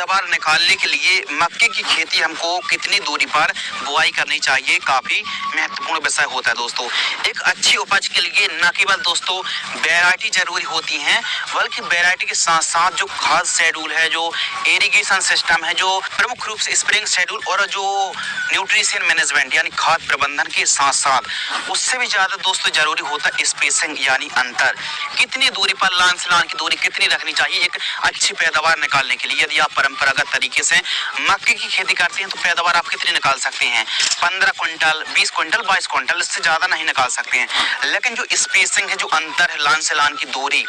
पैदावार निकालने के लिए मक्के की खेती हमको कितनी दूरी पर बुआई करनी चाहिए, काफी महत्वपूर्ण विषय होता है दोस्तों। एक अच्छी उपज के लिए न केवल दोस्तों वैरायटी जरूरी होती है, बल्कि वैरायटी के साथ साथ जो खाद शेड्यूल है, जो इरिगेशन सिस्टम है, जो प्रमुख रूप से स्प्रिंग शेड्यूल और जो न्यूट्रिशन मैनेजमेंट यानी खाद प्रबंधन के साथ साथ उससे भी ज्यादा दोस्तों जरूरी होता है स्पेसिंग यानी अंतर। कितनी दूरी पर लाइन से लाइन की दूरी कितनी रखनी चाहिए एक अच्छी पैदावार निकालने के लिए। यदि आप परंपरागत तरीके से मक्के की खेती करते हैं तो पैदावार आप कितनी निकाल सकते हैं, 15 क्विंटल, 20 क्विंटल, 22 क्विंटल, इससे ज्यादा नहीं निकाल सकते हैं। लेकिन जो स्पेसिंग है, जो अंतर है लाइन से लाइन की दूरी,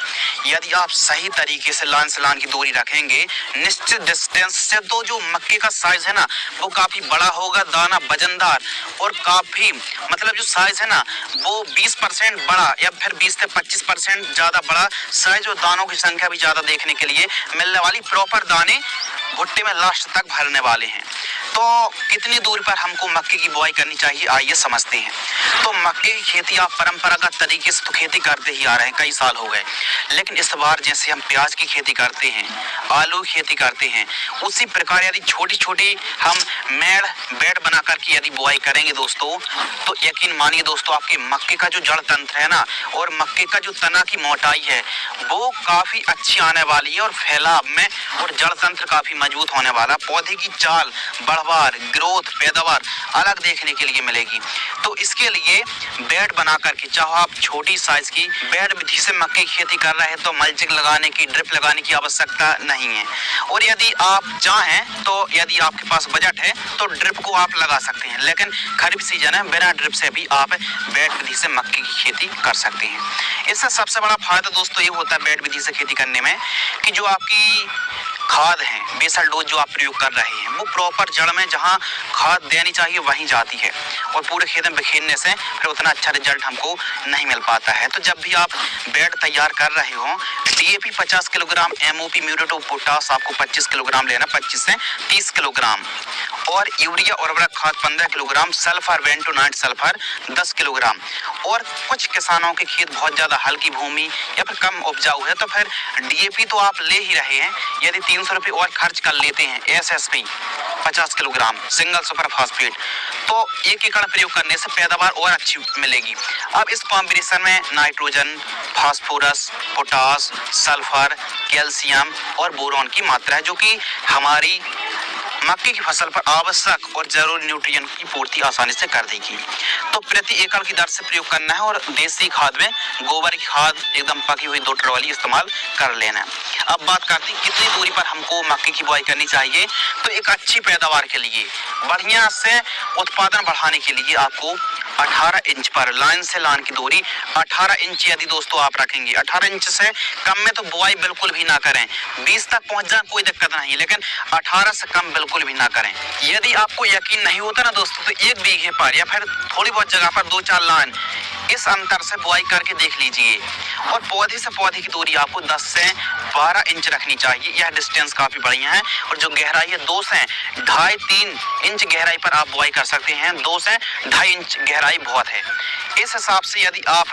यदि आप सही तरीके से लाइन से लाइन की दूरी रखेंगे निश्चित डिस्टेंस से, तो जो मक्के का साइज है ना वो काफी बड़ा होगा, दाना वजनदार और काफी मतलब जो साइज है ना वो 20% बड़ा या फिर 20 से 25% ज्यादा बड़ा साइज और दानों की संख्या भी ज्यादा देखने के लिए मिलने वाली, प्रॉपर दाने भुट्टे में लास्ट तक भरने वाले हैं। तो कितनी दूरी पर हमको मक्के की बुआई करनी चाहिए, आइए समझते हैं। तो मक्के की खेती आप परंपरागत तरीके से तो खेती करते ही आ रहे हैं, कई साल हो गए, लेकिन इस बार जैसे हम प्याज की खेती करते हैं, आलू की खेती करते हैं, उसी प्रकार यदि छोटी छोटी हम मेड़ बेड बना करके यदि बुआई करेंगे दोस्तों, तो यकीन मानिए दोस्तों आपके मक्के का जो जड़ तंत्र है ना और मक्के का जो तना की मोटाई है वो काफी अच्छी आने वाली है और फैलाव में, और जड़ तंत्र काफी मजबूत होने वाला, पौधे की चाल, बढ़वार, ग्रोथ, पैदावार अलग देखने के लिए मिलेगी। तो इसके लिए बेड बना करके, चाहे आप छोटी साइज की बेड विधि से मक्के की खेती कर रहे हैं तो मल्चिंग लगाने की, ड्रिप लगाने की आवश्यकता नहीं है। और यदि आप चाहें तो यदि आपके पास बजट है तो ड्रिप को आप लगा सकते हैं, लेकिन खरीफ सीजन है, बिना ड्रिप से भी आप बेड विधि से मक्के की खेती कर सकते हैं। इससे सबसे बड़ा फायदा दोस्तों ये होता है बेड विधि से खेती करने में कि जो आपकी खाद है, बेसल डोज जो आप प्रयोग कर रहे हैं वो प्रॉपर जड़ में जहां खाद देनी चाहिए वहीं जाती है, और पूरे खेत में बिखेरने से फिर उतना अच्छा रिजल्ट हमको नहीं मिल पाता है। तो जब भी आप बेड तैयार कर रहे हो, DAP 50 kilogram, MOP muriate of potash आपको 25 किलोग्राम लेना, 25 से 30 किलोग्राम, और यूरिया उर्वरक खाद 15 kilogram, sulphur bentonite sulphur 10 kilogram. और कुछ किसानों के खेत बहुत ज्यादा हल्की भूमि या फिर कम उपजाऊ है तो फिर डीएपी तो आप ले ही रहे हैं, यदि 300 रुपये और खर्च कर लेते हैं SSP 50 kilogram single super phosphate, तो 1 एकड़ प्रयोग करने से पैदावार और अच्छी मिलेगी। अब इस कॉम्बिनेशन में nitrogen, phosphorus, potash, sulphur, calcium और बोरॉन की मात्रा है जो कि हमारी मक्के की फसल पर आवश्यक और जरूरी न्यूट्रिएंट की पूर्ति आसानी से कर देगी। तो प्रति एकड़ की दर से प्रयोग करना है, और देसी खाद में गोबर की खाद एकदम पकी हुई 2 ट्रॉली इस्तेमाल कर लेना है। अब बात करते हैं कितनी दूरी पर हमको मक्के की बुआई करनी चाहिए। तो एक अच्छी पैदावार के लिए, बढ़िया से उत्पादन बढ़ाने के लिए आपको 18 इंच पर लाइन से लाइन की दूरी 18 इंच यदि दोस्तों आप रखेंगे, 18 इंच से कम में तो बुआई बिल्कुल भी ना करें। 20 तक पहुंच जाए कोई दिक्कत नहीं, लेकिन 18 से कम बिल्कुल भी ना करें। यदि आपको यकीन नहीं होता ना दोस्तों तो 1 बीघे पर या फिर थोड़ी बहुत जगह पर 2-4 लाइन इस अंतर से बुआई करके देख लीजिए। और पौधे से पौधे की दूरी आपको 10 से 12 इंच रखनी चाहिए, यह डिस्टेंस काफी बढ़िया है। और जो गहराई है 2 से 2.5-3 इंच गहराई पर आप बुआई कर सकते हैं, 2 से 2.5 इंच गहराई बहुत है। इस हिसाब से यदि आप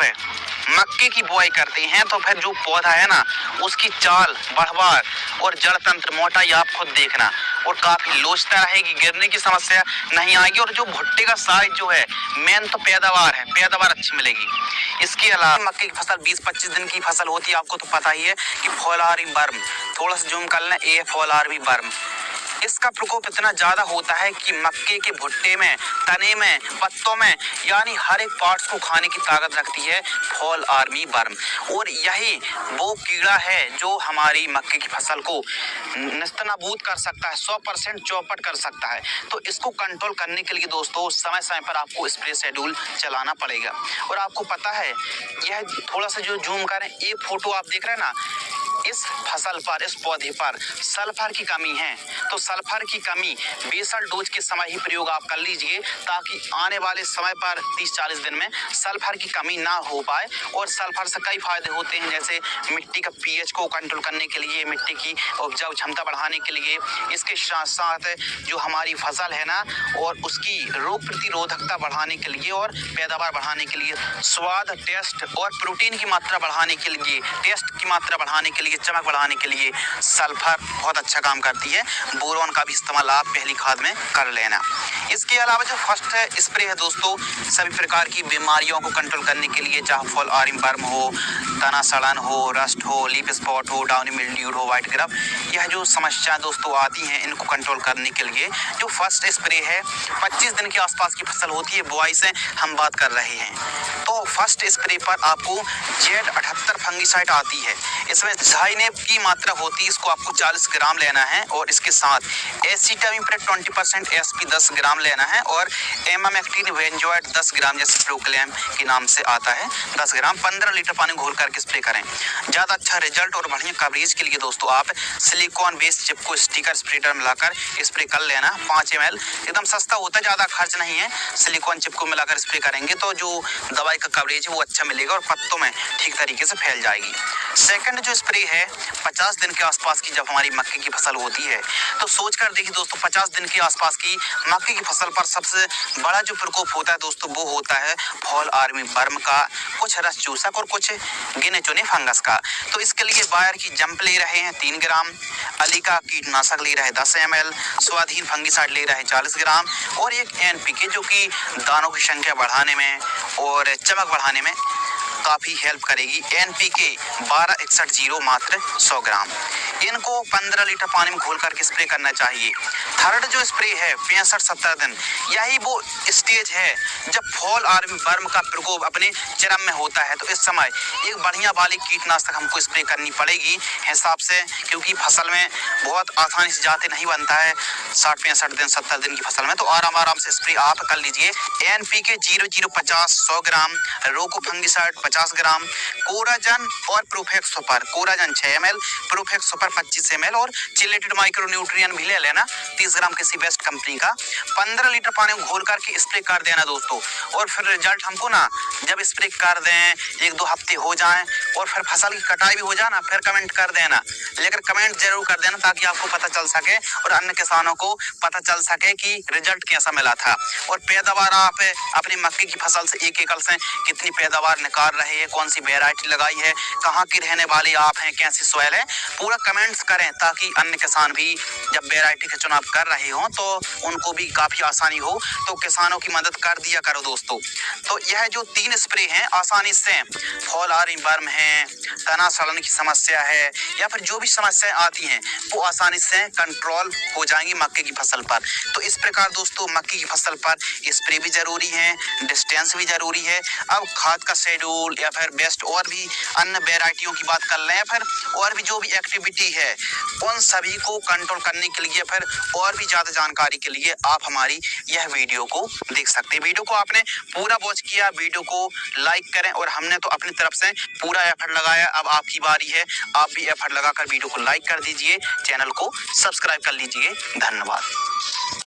मक्के की बुआई करते हैं तो फिर जो पौधा है ना उसकी चाल, बढ़वार और जड़ तंत्र मोटाई आप खुद देखना, और काफी लोचता रहेगी, गिरने की समस्या नहीं आएगी। और जो भुट्टे का साइज जो है, मेन तो पैदावार है, पैदावार अच्छी मिलेगी। इसके अलावा मक्के की फसल 20-25 दिन की फसल होती है, आपको तो पता ही है कि फौलारी वर्म, थोड़ा सा जूम कर लें, ये फौलारी वर्म, इसका प्रकोप इतना ज्यादा होता है कि मक्के के भुट्टे में, तने में, पत्तों में, यानी हर एक पार्ट्स को खाने की ताकत रखती है फॉल आर्मी वर्म। और यही वो कीड़ा है जो हमारी मक्के की फसल को नेस्तनाबूद कर सकता है, 100% चौपट कर सकता है। तो इसको कंट्रोल करने के लिए दोस्तों समय समय पर आपको स्प्रे शेड्यूल चलाना पड़ेगा। और आपको पता है, यह थोड़ा सा जो जूम करें, ये फोटो आप देख रहे हैं ना, इस फसल पर, इस पौधे पर सल्फर की कमी है। तो सल्फर की कमी बेसल डोज के समय ही प्रयोग आप कर लीजिए, ताकि आने वाले समय पर 30-40 दिन में सल्फर की कमी ना हो पाए। और सल्फर से कई फायदे होते हैं, जैसे मिट्टी का पीएच को कंट्रोल करने के लिए, मिट्टी की उपजाऊ क्षमता बढ़ाने के लिए, इसके साथ साथ जो हमारी फसल है ना और उसकी रोग प्रतिरोधकता बढ़ाने के लिए और पैदावार बढ़ाने के लिए, स्वाद, टेस्ट और प्रोटीन की मात्रा बढ़ाने के लिए, टेस्ट की मात्रा बढ़ाने के लिए चमक बढ़ाने के लिए सल्फर बहुत अच्छा काम करती है। बोरॉन का भी इस्तेमाल आप पहली खाद में कर लेना। इसके अलावा जो फर्स्ट स्प्रे है दोस्तों, सभी प्रकार की बीमारियों को कंट्रोल करने के लिए, चाहे फॉल आर्मी वर्म हो, तना सड़न हो, रस्ट हो, लीफ स्पॉट हो, डाउनी मिल्ड्यू हो, व्हाइट ग्रब, यह जो समस्याएं दोस्तों आती हैं इनको कंट्रोल करने के लिए जो फर्स्ट स्प्रे है 25 दिन के आसपास की फसल होती है, बुआई से हम बात कर रहे हैं। तो फर्स्ट स्प्रे पर आपको Z78 फंगिसाइड आती है। इसमें झाइनेप की मात्रा होती है, इसको आपको 40 ग्राम लेना है और इसके साथ एसिटामिप्रिड 20% SP 10 ग्राम लेना है और एमामेक्टिन वेंजोएट 10 ग्राम, जैसे प्रोक्लेम के नाम से आता है, 10 ग्राम 15 लीटर पानी घोल करके स्प्रे करें। ज़्यादा अच्छा रिजल्ट और बढ़िया कवरेज के लिए दोस्तों आप सिलिकॉन बेस्ड चिप को स्टिकर स्प्रेडर मिलाकर स्प्रे कर लेना। 5 ml एकदम सस्ता होता है, ज़्यादा खर्च नहीं है। सिलिकॉन चिप को मिलाकर स्प्रे करेंगे तो जो दवाई का कवरेज है वो अच्छा मिलेगा और पत्तों में ठीक तरीके से फैल जाएगी। सेकंड जो स्प्रे है 50 दिन के आसपास की जब हमारी मक्के की फसल होती है, तो सोच कर देखिए दोस्तों, 50 दिन के आसपास की मक्के की फसल पर सबसे बड़ा जो प्रकोप होता है दोस्तों वो होता है फॉल आर्मी वर्म का, कुछ रस चूसक और कुछ गिने चुने फंगस का। तो इसके लिए बायर की जंप ले रहे हैं 3 ग्राम, अली का कीटनाशक ले रहे हैं 10 ml, स्वाधीन फंगिसाइड ले रहे हैं 40 ग्राम और एक NPK जो कि दानों की संख्या बढ़ाने में और चमक बढ़ाने में काफी हेल्प करेगी। NPK 1261 मात्र 100 ग्राम। इनको 15 लीटर पानी में घोल करके स्प्रे करना चाहिए। थर्ड जो स्प्रे है 65-70 दिन, यही वो स्टेज है जब फॉल आर्मी वर्म का प्रकोप अपने चरम में होता है। तो इस समय एक बढ़िया वाली कीटनाशक हमको स्प्रे करनी पड़ेगी हिसाब से, क्योंकि फसल में बहुत आसानी से जाते नहीं बनता है 60-65 दिन 70 दिन की फसल में। तो आराम से स्प्रे आप कर लीजिए। NPK 0050 100 ग्राम, रोको फंगिसाइड 50 ग्राम, कोराजन और Profex super, Coragen 6 ml, Profex super 25 ml और चिलेटेड माइक्रो न्यूट्रिएंट भी ले लेना 30 ग्राम किसी बेस्ट कंपनी का। 15 लीटर पानी में घोल करके स्प्रे कर देना दोस्तों। और फिर रिजल्ट हमको ना जब स्प्रे कर दें 1-2 हफ्ते हो जाएं और फिर फसल की कटाई भी हो जाए ना, फिर कमेंट कर देना, लेकिन कमेंट जरूर कर देना ताकि आपको पता चल सके और अन्य किसानों को पता चल सके कि रिजल्ट कैसा मिला था। और पैदावार आप अपनी मक्के की फसल से 1 एकड़ से कितनी पैदावार निकाल रहे हैं, कौन सी वेराइटी लगाई है, कहाँ के रहने वाले आप हैं, कैसी सॉइल है, पूरा कमेंट्स करें ताकि अन्य किसान भी जब वेराइटी का चुनाव कर रहे हो तो उनको भी काफी आसानी हो। तो किसानों की मदद कर दिया करो दोस्तों। तो यह जो 3 स्प्रे हैं आसानी से फॉल आर्मी वर्म है, तना सड़ने की समस्या है या फिर जो भी समस्याएं आती हैं वो आसानी से कंट्रोल हो जाएंगी मक्के की फसल पर। तो इस प्रकार दोस्तों मक्के की फसल पर स्प्रे भी जरूरी है, डिस्टेंस भी जरूरी है। अब खाद का शेड्यूल या फिर बेस्ट और भी अन्य वेराइटियों की बात कर लें या फिर और भी जो भी एक्टिविटी है उन सभी को कंट्रोल करने के लिए फिर और भी ज्यादा जानकारी के लिए आप हमारी यह वीडियो को देख सकते हैं। वीडियो को आपने पूरा वॉच किया, वीडियो को लाइक करें और हमने तो अपनी तरफ से पूरा एफर्ट लगाया। अब आपकी बारी है, आप भी एफर्ट लगाकर वीडियो को लाइक कर दीजिए, चैनल को सब्सक्राइब कर लीजिए। धन्यवाद।